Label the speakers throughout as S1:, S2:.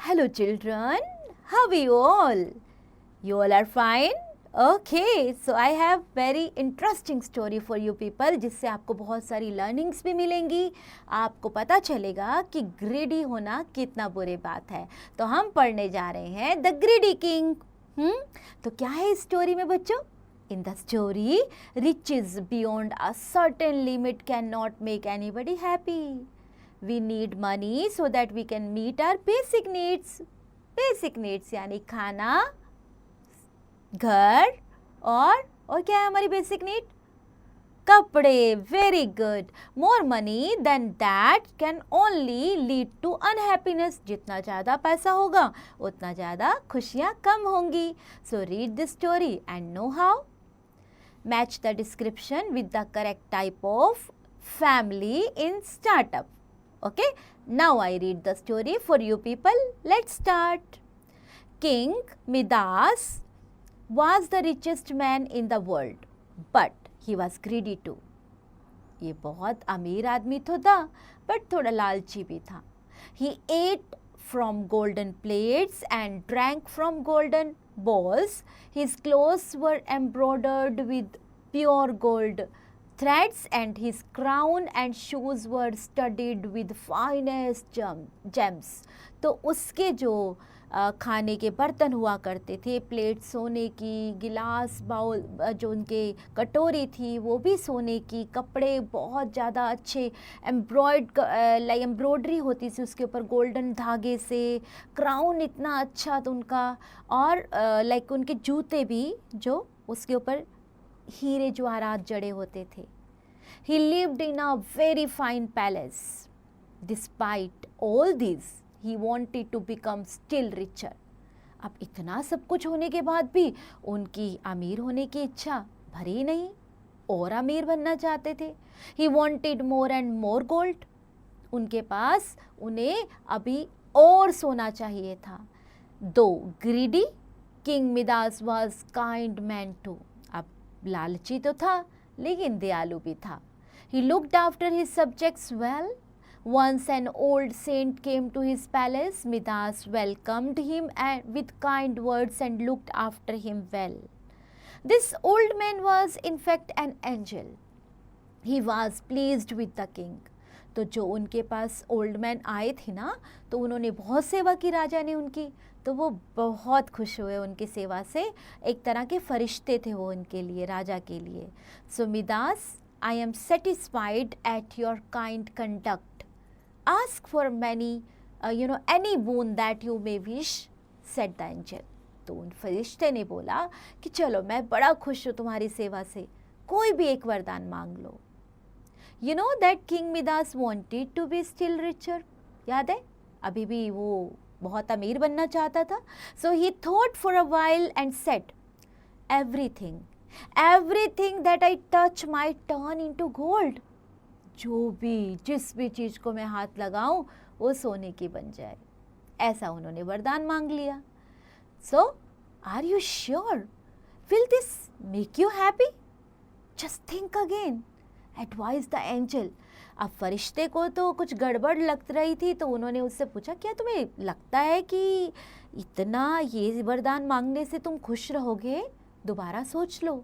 S1: Hello children, how are you all? You all are fine? Okay, so I have very interesting story for you people जिससे आपको बहुत सारी learnings भी मिलेंगी, आपको पता चलेगा कि greedy होना कितना बुरी बात है। तो हम पढ़ने जा रहे हैं The Greedy King। तो क्या है इस स्टोरी में बच्चों? In the story, riches beyond a certain limit cannot make anybody happy. We need money so that we can meet our basic needs. Basic needs यानी खाना, घर और क्या है हमारी बेसिक नीड? कपड़े। Very good. More money then that can only lead to unhappiness. जितना ज़्यादा पैसा होगा उतना ज़्यादा खुशियाँ कम होंगी। So read this story and know how. Match the description with the correct type of family in startup. Okay, now I read the story for you people. Let's start. King Midas was the richest man in the world, but he was greedy too. ये बहुत अमीर आदमी तो था, but थोड़ा लालची भी था. He ate from golden plates and drank from golden bowls. His clothes were embroidered with pure gold threads and his crown and shoes were studded with finest gems. तो उसके जो खाने के बर्तन हुआ करते थे, प्लेट सोने की, गिलास बाउल जो उनके कटोरी थी वो भी सोने की, कपड़े बहुत ज़्यादा अच्छे एम्ब्रॉयडरी होती थी उसके ऊपर गोल्डन धागे से, क्राउन इतना अच्छा था उनका, और लाइक उनके जूते भी जो उसके ऊपर हीरे जवाहरात जड़े होते थे. He lived in a very fine palace. Despite all this, he wanted to become still richer. अब इतना सब कुछ होने के बाद भी उनकी अमीर होने की इच्छा भरी नहीं, और अमीर बनना चाहते थे. He wanted more and more gold. उनके पास उन्हें अभी और सोना चाहिए था. Though greedy, King Midas was kind man too. लालची तो था लेकिन दयालु भी था. He looked after his subjects well. Once an old saint came to his palace. Midas welcomed him with kind words and looked after him well. This old man was in fact an angel. He was pleased with the king. तो जो उनके पास old man आए थे ना, तो उन्होंने बहुत सेवा की राजा ने उनकी, तो वो बहुत खुश हुए उनकी सेवा से. एक तरह के फरिश्ते थे वो उनके लिए, राजा के लिए. So Midas, I am satisfied at your kind conduct. Ask for many any boon that you may wish, said the angel. तो उन फरिश्ते ने बोला कि चलो मैं बड़ा खुश हूँ तुम्हारी सेवा से, कोई भी एक वरदान मांग लो. You know that King Midas wanted to be still richer. याद है? अभी भी वो बहुत अमीर बनना चाहता था. So he thought for a while and said, everything that I touch might turn into gold. जो भी, जिस भी चीज़ को मैं हाथ लगाऊं वो सोने की बन जाए. ऐसा उन्होंने वरदान मांग लिया. So, are you sure? Will this make you happy? Just think again. Advise the angel. अब फरिश्ते को तो कुछ गड़बड़ लग रही थी, तो उन्होंने उससे पूछा, क्या तुम्हें लगता है कि इतना ये वरदान मांगने से तुम खुश रहोगे? दोबारा सोच लो.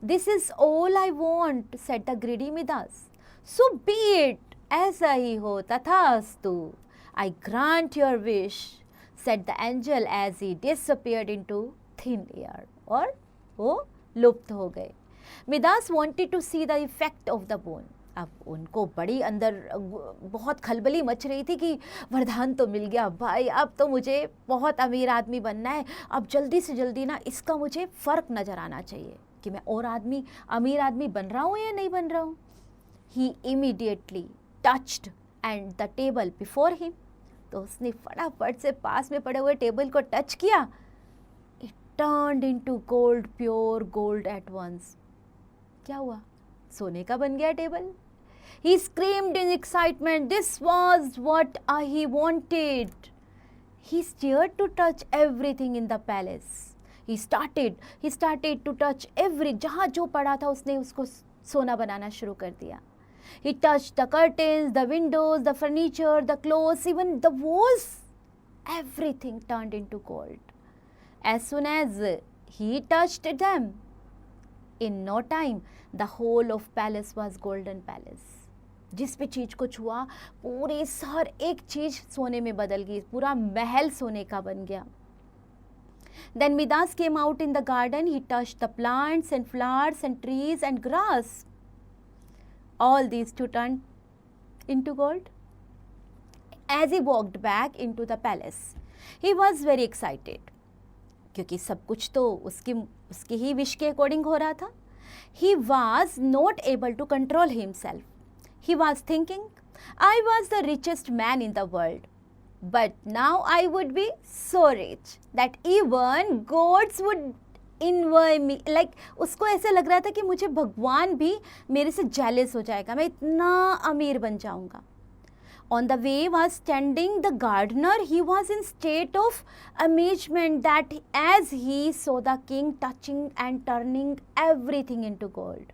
S1: This is all I want, said the greedy Midas. So be it, ऐसा ही हो, तथास्तु. I grant your wish, said the angel as he disappeared into thin air. और वो लुप्त हो गए. Midas wanted to see the effect of the bone. अब उनको बड़ी अंदर बहुत खलबली मच रही थी कि वरदान तो मिल गया भाई, अब तो मुझे बहुत अमीर आदमी बनना है, अब जल्दी से जल्दी ना इसका मुझे फ़र्क नज़र आना चाहिए कि मैं और अमीर आदमी बन रहा हूँ या नहीं बन रहा हूँ. He immediately touched and the table before him. तो उसने फटाफट से पास में पड़े हुए टेबल को टच किया. It turned into gold, pure gold at once. क्या हुआ? सोने का बन गया table. He screamed in excitement. This was what he wanted. He started to touch everything in the palace. He started to touch जहाँ जो पड़ा था उसने उसको सोना बनाना शुरू कर दिया. He touched the curtains, the windows, the furniture, the clothes, even the walls. everything turned into gold. As soon as he touched them, in no time, the whole of palace was golden palace. जिस भी चीज़ को छुआ पूरी हर एक चीज़ सोने में बदल गई, पूरा महल सोने का बन गया. Then Midas came out in the garden. He touched the plants and flowers and trees and grass. All these to turn into gold. As he walked back into the palace, he was very excited. क्योंकि सब कुछ तो उसकी ही wish के according हो रहा था. He was not able to control himself. He was thinking, I was the richest man in the world. But now I would be so rich that even gods would envy me. Like उसको ऐसे लग रहा था कि मुझे भगवान भी मेरे से jealous हो जाएगा, मैं इतना अमीर बन जाऊंगा. On the way was standing the gardener. He was in state of amazement that as he saw the king touching and turning everything into gold.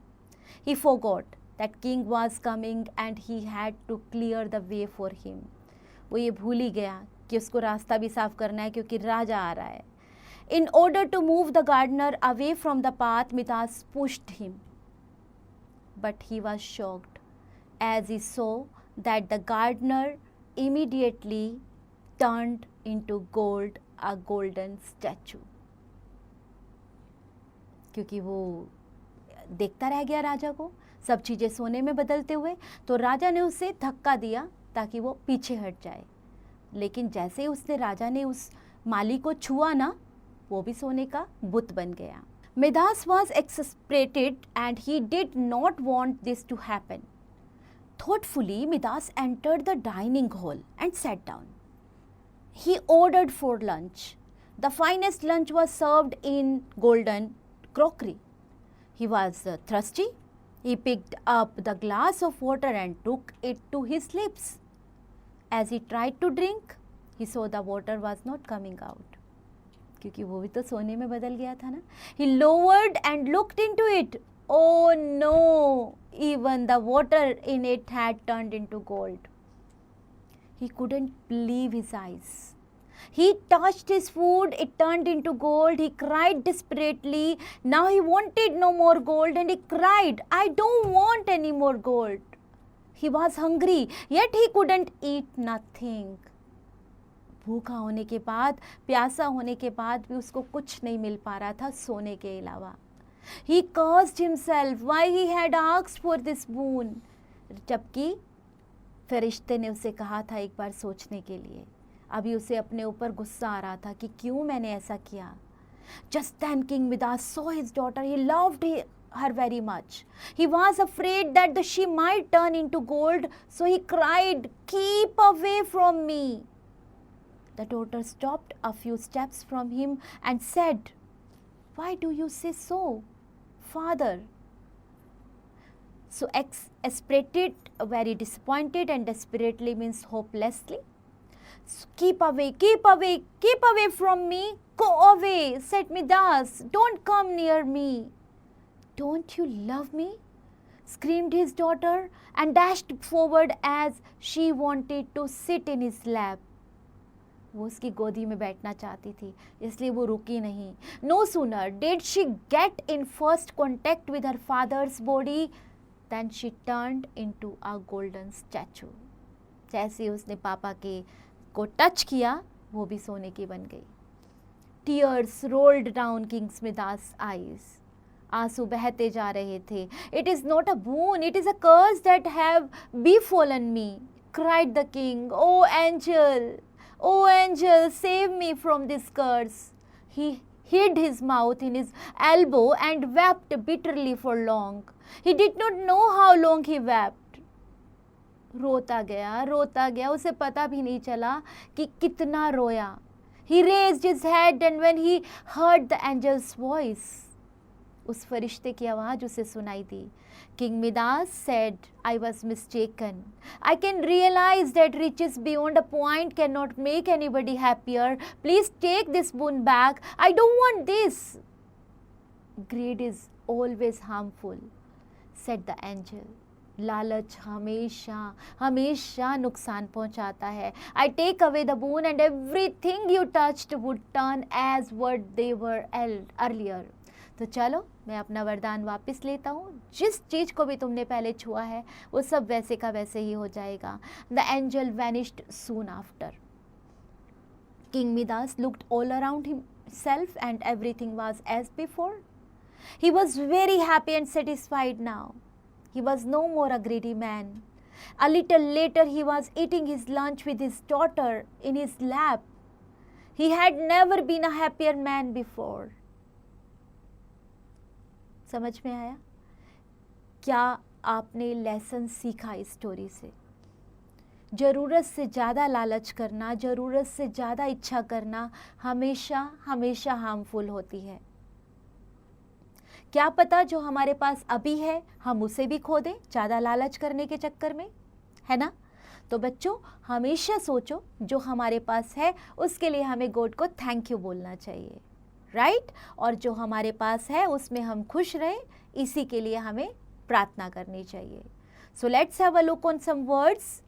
S1: He forgot that king was coming and he had to clear the way for him. वो ये भूल ही गया कि उसको रास्ता भी साफ करना है क्योंकि राजा आ रहा है. In order to move the gardener away from the path, Midas pushed him. But he was shocked as he saw that the gardener immediately turned into gold, a golden statue. क्योंकि वो देखता रह गया राजा को सब चीज़ें सोने में बदलते हुए, तो राजा ने उसे धक्का दिया ताकि वो पीछे हट जाए. लेकिन जैसे ही उसने राजा ने उस माली को छुआ ना, वो भी सोने का बुत बन गया. Midas was exasperated and he did not want this to happen. Thoughtfully, Midas entered the dining hall and sat down. He ordered for lunch. The finest lunch was served in golden crockery. He was thirsty. He picked up the glass of water and took it to his lips. As he tried to drink, he saw the water was not coming out. क्योंकि वो भी तो सोने में बदल गया था ना. He lowered and looked into it. Oh no! Even the water in it had turned into gold. He couldn't believe his eyes. He touched his food, it turned into gold. He cried desperately. Now he wanted no more gold and he cried, I don't want any more gold. He was hungry, yet he couldn't eat nothing. भूखा होने के बाद, प्यासा होने के बाद भी उसको कुछ नहीं मिल पा रहा था सोने के अलावा. He cursed himself why he had asked for this boon. जबकि फरिश्ते ने उसे कहा था एक बार सोचने के लिए. अभी उसे अपने ऊपर गुस्सा आ रहा था कि क्यों मैंने ऐसा किया. Just then King Midas saw his daughter. He loved her very much. He was afraid that she might turn into gold, so he cried, keep away from me. The daughter stopped a few steps from him and said, why do you say so, father? So exasperated, very disappointed, and desperately means hopelessly. So, keep away from me. Go away, said Midas. Don't come near me. Don't you love me? Screamed his daughter and dashed forward as she wanted to sit in his lap. वो उसकी गोदी में बैठना चाहती थी, इसलिए वो रुकी नहीं. No sooner did she get in first contact with her father's body than she turned into a golden statue. जैसे उसने पापा के को टच किया, वो भी सोने की बन गई. Tears rolled down King Midas' eyes. आंसू बहते जा रहे थे. It is not a boon, it is a curse that have befallen me, cried the king. Oh angel, save me from this curse. He hid his mouth in his elbow and wept bitterly for long. He did not know how long he wept. रोता गया, उसे पता भी नहीं चला कि कितना रोया. He raised his head and when he heard the angel's voice, उस फरिश्ते की आवाज़ उसे सुनाई दी. King Midas said, I was mistaken. I can realize that riches beyond a point cannot make anybody happier. Please take this boon back. I don't want this. Greed is always harmful, said the angel. लालच हमेशा हमेशा नुकसान पहुंचाता है. I take away the boon and everything you touched would turn as what they were earlier. तो चलो मैं अपना वरदान वापस लेता हूँ. जिस चीज़ को भी तुमने पहले छुआ है वो सब वैसे का वैसे ही हो जाएगा. The angel vanished soon after. King Midas looked all around himself and everything was as before. He was very happy and satisfied now. He was no more a greedy man. A little later he was eating his lunch with his daughter in his lap. He had never been a happier man before. समझ में आया? क्या आपने lesson सीखा इस story से? ज़रूरत से ज़्यादा लालच करना, ज़रूरत से ज़्यादा इच्छा करना हमेशा हमेशा हार्मफुल होती है. क्या पता जो हमारे पास अभी है हम उसे भी खो दें ज़्यादा लालच करने के चक्कर में, है ना? तो बच्चों हमेशा सोचो जो हमारे पास है उसके लिए हमें गॉड को थैंक यू बोलना चाहिए, राइट? और जो हमारे पास है उसमें हम खुश रहें, इसी के लिए हमें प्रार्थना करनी चाहिए. So let's have a look on some words.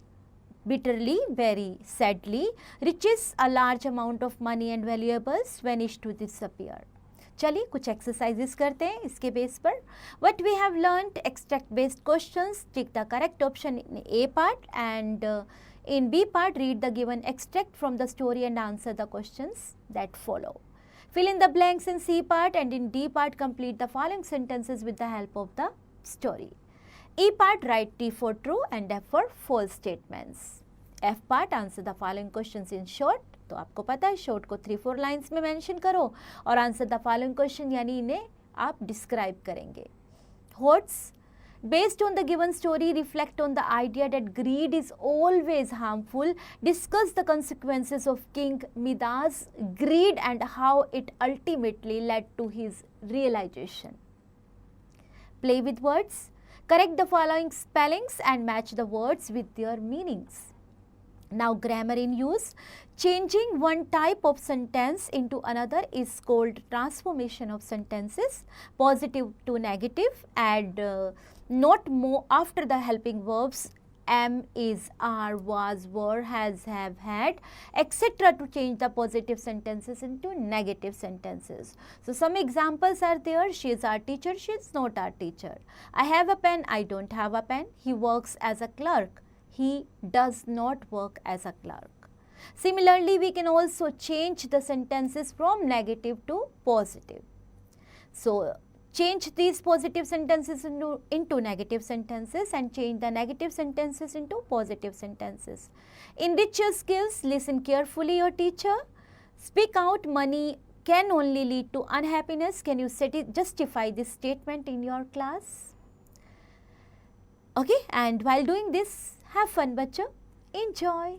S1: Bitterly, very sadly, riches, a large amount of money and valuables vanished to disappear. चलिए कुछ एक्सरसाइजेस करते हैं इसके बेस पर. What we have learned, extract based questions, tick the correct option in A part and in B part read the given extract from the story and answer the questions that follow. Fill in the blanks in C part and in D part complete the following sentences with the help of the story. E part write T for true and F for false statements. F part answer the following questions in short. तो आपको पता है short को 3-4 lines में mention करो और answer the following question यानी इन्हें आप डिस्क्राइब करेंगे. What's based on the given story reflect on the idea that greed is always harmful. Discuss the consequences of King Midas' greed and how it ultimately led to his realization. Play with words. Correct the following spellings and match the words with their meanings. Now grammar in use. Changing one type of sentence into another is called transformation of sentences. Positive to negative. Add not, more after the helping verbs am, is, are, was, were, has, have, had, etc. to change the positive sentences into negative sentences. So some examples are there. She is our teacher, she is not our teacher. I have a pen, I don't have a pen. He works as a clerk, he does not work as a clerk. Similarly, we can also change the sentences from negative to positive. So change these positive sentences into negative sentences and change the negative sentences into positive sentences. Enrich your skills, listen carefully your teacher. Speak out, money can only lead to unhappiness. Can you justify this statement in your class? Okay, and while doing this, have fun, bachcho. Enjoy.